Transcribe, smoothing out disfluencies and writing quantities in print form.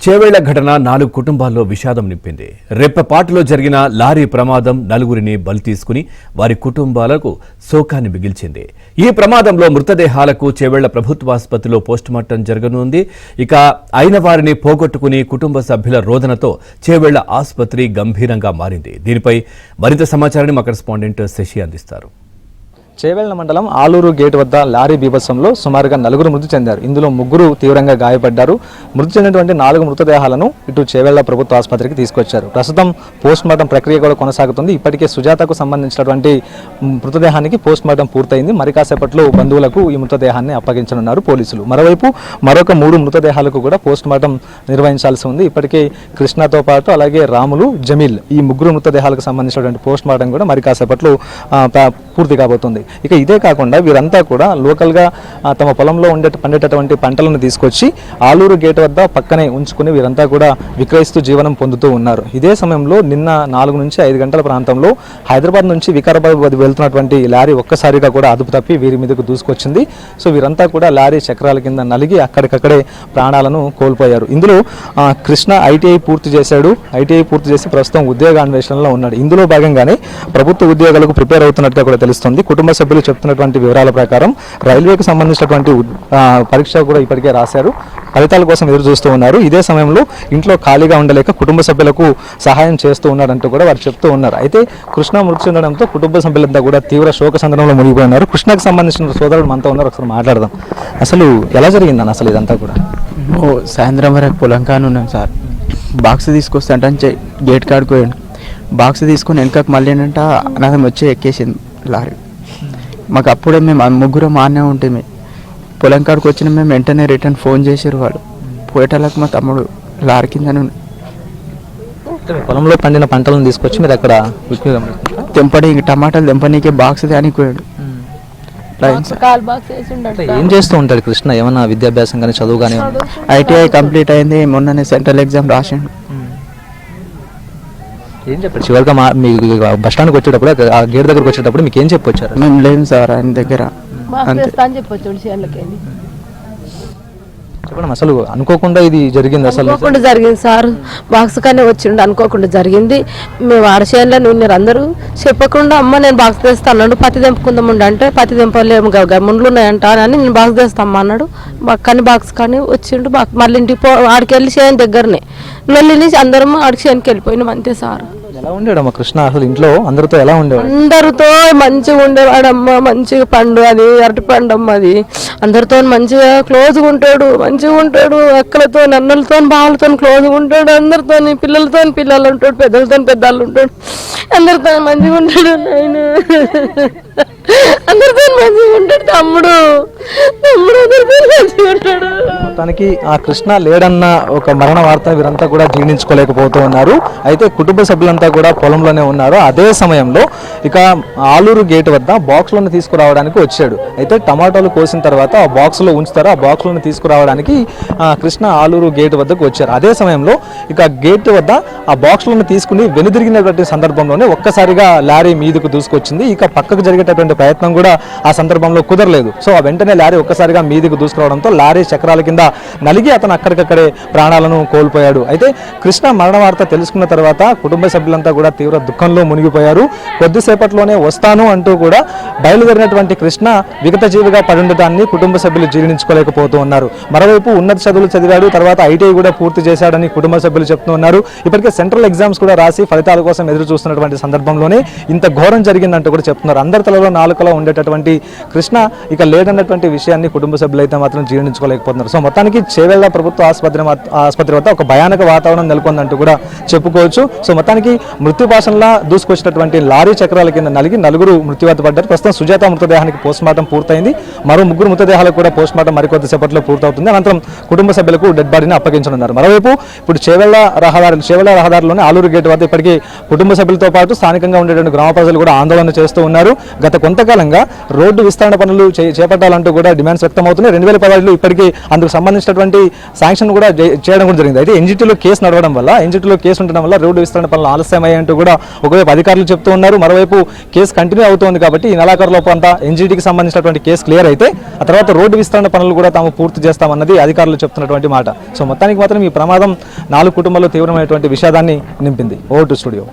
చేవేళ్ల ఘటన 4 కుటుంబాల్లో విషాదం నింపింది. రెప్పపాటులో జరిగిన లారీ ప్రమాదం నలుగురిని బలి తీసుకుని వారి కుటుంబాలకు శోకాన్ని మిగిల్చింది. ఈ ప్రమాదంలో మృతదేహాలకు చేవేళ్ల ప్రభుత్వాసుపత్రిలో పోస్టుమార్టం జరగనుంది. ఇక అయిన వారిని పోగొట్టుకుని కుటుంబ సభ్యుల రోదనతో చేవేళ్ల ఆసుపత్రి గంభీరంగా మారింది. దీనిపై మరింత సమాచారాన్ని మా కరెస్పాండెంట్ శశి అందిస్తారు. చేవేళ్ల మండలం ఆలూరు గేట్ వద్ద లారీ బీభత్సంలో సుమారుగా 4 మృతి చెందారు. ఇందులో 3 తీవ్రంగా గాయపడ్డారు. మృతి చెందినటువంటి 4 మృతదేహాలను ఇటు చేవేళ్ల ప్రభుత్వ ఆసుపత్రికి తీసుకొచ్చారు. ప్రస్తుతం పోస్టుమార్టం ప్రక్రియ కూడా కొనసాగుతుంది. ఇప్పటికే సుజాతకు సంబంధించినటువంటి మృతదేహానికి పోస్టుమార్టం పూర్తయింది. మరి కాసేపట్లో బంధువులకు ఈ మృతదేహాన్ని అప్పగించనున్నారు పోలీసులు. మరోవైపు మరొక 3 మృతదేహాలకు కూడా పోస్టుమార్టం నిర్వహించాల్సి ఉంది. ఇప్పటికే కృష్ణతో పాటు అలాగే రాములు, జమీల్ ఈ 3 మృతదేహాలకు సంబంధించినటువంటి పోస్టుమార్టం కూడా మరి కాసేపట్లో పూర్తి కాబోతుంది. ఇక ఇదే కాకుండా వీరంతా కూడా లోకల్గా తమ పొలంలో పండేటటువంటి పంటలను తీసుకొచ్చి ఆలూరు గేట్ వద్ద పక్కనే ఉంచుకుని వీరంతా కూడా విక్రయిస్తూ జీవనం పొందుతూ ఉన్నారు. ఇదే సమయంలో నిన్న 4 నుంచి 5 గంటల ప్రాంతంలో హైదరాబాద్ నుంచి వికారాబాద్ వెళ్తున్నటువంటి లారీ ఒక్కసారిగా కూడా అదుపు తప్పి వీరి మీదకు దూసుకొచ్చింది. సో వీరంతా కూడా లారీ చక్రాల కింద నలిగి అక్కడికక్కడే ప్రాణాలను కోల్పోయారు. ఇందులో కృష్ణ ఐటీఐ పూర్తి చేశాడు. ఐటీఐ పూర్తి చేసి ప్రస్తుతం ఉద్యోగ అన్వేషణలో ఉన్నాడు. ఇందులో భాగంగానే ప్రభుత్వ ఉద్యోగాలకు ప్రిపేర్ అవుతున్నట్టుగా కూడా తెలుస్తుంది. కుటుంబ సభ్యులు చెప్తున్నటువంటి వివరాల ప్రకారం రైల్వేకి సంబంధించినటువంటి పరీక్ష కూడా ఇప్పటికే రాశారు. ఫలితాల కోసం ఎదురు చూస్తూ ఉన్నారు. ఇదే సమయంలో ఇంట్లో ఖాళీగా ఉండలేక కుటుంబ సభ్యులకు సహాయం చేస్తూ ఉన్నారంటూ కూడా వారు చెప్తూ ఉన్నారు. అయితే కృష్ణ మృతి చెందడంతో కుటుంబ సభ్యులంతా కూడా తీవ్ర శోక సందర్భంలో మునిగిపోయినారు. కృష్ణకు సంబంధించిన సోదరుడు మనతో ఉన్నారు. ఒకసారి మాట్లాడదాం. అసలు ఎలా జరిగిందని అసలు ఇదంతా కూడా? సాయంత్రం వరకు పొలం కాను ఉన్నాం సార్. బాక్స్ తీసుకొస్తే అంటే గేట్ కాడికి పోయాను. బాక్స్ తీసుకొని వెనకకు మళ్ళీ ఏంటంటే అనాథం వచ్చి ఎక్కేసింది లారీ. మాకు అప్పుడే మేము 3 ఆనే ఉంటుంది. పొలం కాడికి వచ్చిన మేము వెంటనే రిటర్న్ ఫోన్ చేసారు. వాళ్ళు పోయేటలకు మా తమ్ముడు లారీ కింద పొలంలో పండిన పంటలను తీసుకొచ్చి మీరు అక్కడ తెంపడి టమాటాలు తెంపనీకే బాక్స్ దానికి పోయాడు. ఏం చేస్తూ ఉంటాడు కృష్ణ? ఏమన్నా విద్యాభ్యాసం కానీ చదువు కానీ? ఐటీఐ కంప్లీట్ అయింది. మొన్ననే సెంట్రల్ ఎగ్జామ్ రాసిండు. ఏం చెప్పారు చివరిగా మీ బస్ స్టాండ్కి వచ్చేటప్పుడు ఆ గేట్ దగ్గరకు వచ్చేటప్పుడు మీకు ఏం చెప్పొచ్చారు? మేము లేము సార్ ఆయన దగ్గర. చెప్పండి, అసలు అనుకోకుండా ఇది జరిగింది? అసలు అనుకోకుండా జరిగింది సార్. బాక్స్ కానీ వచ్చిండు, అనుకోకుండా జరిగింది. మేము ఆడచేయంలో ఉన్నారు అందరూ. చెప్పకుండా అమ్మ నేను బాక్స్ తెస్తా అన్నాడు. పత్తి తెంపుకుందామండి అంటే పత్తి తెంపలేము ముండ్లు ఉన్నాయంట అని నేను బాక్స్ తెస్తామా అన్నాడు. కానీ బాక్స్ కానీ వచ్చిండు. మళ్ళీ ఇంటికి ఆడికి వెళ్ళి చేయని దగ్గరనే వెళ్ళి అందరం ఆడికి చేయనికి వెళ్ళిపోయినాం అంతే సార్. ఎలా ఉండేడమ్మా కృష్ణ? అసలు ఇంట్లో అందరితో ఎలా ఉండేవాడు? అందరితో మంచిగా ఉండేవాడమ్మ. మంచిగా పండు అది అరటి పండు అమ్మ అది. అందరితో మంచిగా క్లోజ్గా ఉంటాడు. మంచిగా ఉంటాడు. అక్కలతో అన్నలతో బావలతో క్లోజ్గా ఉంటాడు. అందరితో పిల్లలతో పిల్లలు ఉంటాడు. పెద్దలతో పెద్దలు ఉంటాడు. అందరితో మంచిగా ఉంటాడు. ఆయన అందరితో మంచిగా ఉంటాడు. తమ్ముడు అందరితో మంచిగా ఉంటాడు. మొత్తానికి ఆ కృష్ణ లేడన్న ఒక మరణ వార్త వీరంతా కూడా జీర్ణించుకోలేకపోతూ ఉన్నారు. అయితే కుటుంబ సభ్యులంతా కూడా పొలంలోనే ఉన్నారు. అదే సమయంలో ఇక ఆలూరు గేట్ వద్ద బాక్స్లను తీసుకురావడానికి వచ్చాడు. అయితే టమాటాలు కోసిన తర్వాత ఆ బాక్స్లో ఉంచుతారు. ఆ బాక్స్లను తీసుకురావడానికి కృష్ణ ఆలూరు గేట్ వద్దకు వచ్చారు. అదే సమయంలో ఇక గేట్ వద్ద ఆ బాక్స్లను తీసుకుని వెనుదిరిగినటువంటి సందర్భంలోనే ఒక్కసారిగా లారీ మీదకు దూసుకొచ్చింది. ఇక పక్కకు జరిగేటటువంటి ప్రయత్నం కూడా ఆ సందర్భంలో కుదరలేదు. సో ఆ వెంటనే లారీ ఒక్కసారిగా మీదకు దూసుకురావడంతో లారీ చక్రాల కింద నలిగి అతను అక్కడికక్కడే ప్రాణాలను కోల్పోయాడు. అయితే కృష్ణ మరణ వార్త తెలుసుకున్న తర్వాత కుటుంబ సభ్యులంతా కూడా తీవ్ర దుఃఖంలో మునిగిపోయారు. కొద్దిసేపట్లోనే వస్తాను అంటూ కూడా బయలుదేరినటువంటి కృష్ణ విగత జీవిగా పడుండటాన్ని కుటుంబ సభ్యులు జీర్ణించుకోలేకపోతూ ఉన్నారు. మరోవైపు ఉన్నత చదువులు చదివాడు, తర్వాత ఐటీఐ కూడా పూర్తి చేశాడని కుటుంబ సభ్యులు చెప్తూ ఉన్నారు. ఇప్పటికే సెంట్రల్ ఎగ్జామ్స్ కూడా రాసి ఫలితాల కోసం ఎదురు చూస్తున్నటువంటి సందర్భంలోనే ఇంత ఘోరం జరిగిందంటూ కూడా చెప్తున్నారు. అందరి తలలో నాలుకలో ఉండేటటువంటి కృష్ణ ఇక లేదన్నటువంటి విషయాన్ని కుటుంబ సభ్యులు అయితే మాత్రం జీర్ణించుకోలేకపోతున్నారు. సో మొత్తానికి చేవేళ్ల ప్రభుత్వ ఆసుపత్రి వద్ద ఒక భయానక వాతావరణం నెలకొందంటూ కూడా చెప్పుకోవచ్చు. సో మొత్తానికి మృత్యుపాశంలా దూసుకొచ్చినటువంటి లారీ చక్రాల కింద నలిగి 4 మృత్యువాత పడ్డారు. ప్రస్తుతం సుజాత మృతదేహానికి పోస్టుమార్టం పూర్తయింది. మరో 3 మృతదేహాలకు కూడా పోస్టుమార్టం మరికొద్దిసేపట్లో పూర్తవుతుంది. అనంతరం కుటుంబ సభ్యులకు డెడ్ బాడీని అప్పగించనున్నారు. మరోవైపు ఇప్పుడు చేవేళ్ల రహదారిలోనే ఆలూరు గేట్ వద్ద ఇప్పటికీ కుటుంబ సభ్యులతో పాటు స్థానికంగా ఉండేటువంటి గ్రామ ప్రజలు కూడా ఆందోళన చేస్తూ ఉన్నారు. గత కొంతకాలంగా రోడ్డు విస్తరణ పనులు చేపట్టాలంటూ కూడా డిమాండ్స్ వ్యక్తమవుతున్నాయి. 2016లో ఇప్పటికీ అందుకు సంబంధించినటువంటి శాంక్షన్ కూడా చేయడం కూడా జరిగింది. అయితే ఎన్జిటీలో కేసు నడవడం వల్ల, ఎన్జిటీలో కేసు ఉండడం వల్ల రోడ్డు విస్తరణ పనులు ఆలస్యమయ్యాయంటూ కూడా ఒకవైపు అధికారులు చెప్తూ ఉన్నారు. మరోవైపు కేసు కంటిన్యూ అవుతోంది కాబట్టి ఈ నెలాఖరులోపు అంతా ఎన్జిటీకి సంబంధించినటువంటి కేసు క్లియర్ అయితే ఆ తర్వాత రోడ్డు విస్తరణ పనులు కూడా తాము పూర్తి చేస్తామన్నది అధికారులు చెప్తున్నటువంటి మాట. సో మొత్తానికి మాత్రం ఈ ప్రమాదం 4 కుటుంబాల్లో తీవ్రమైనటువంటి విషాదాన్ని నింపింది. Over to studio.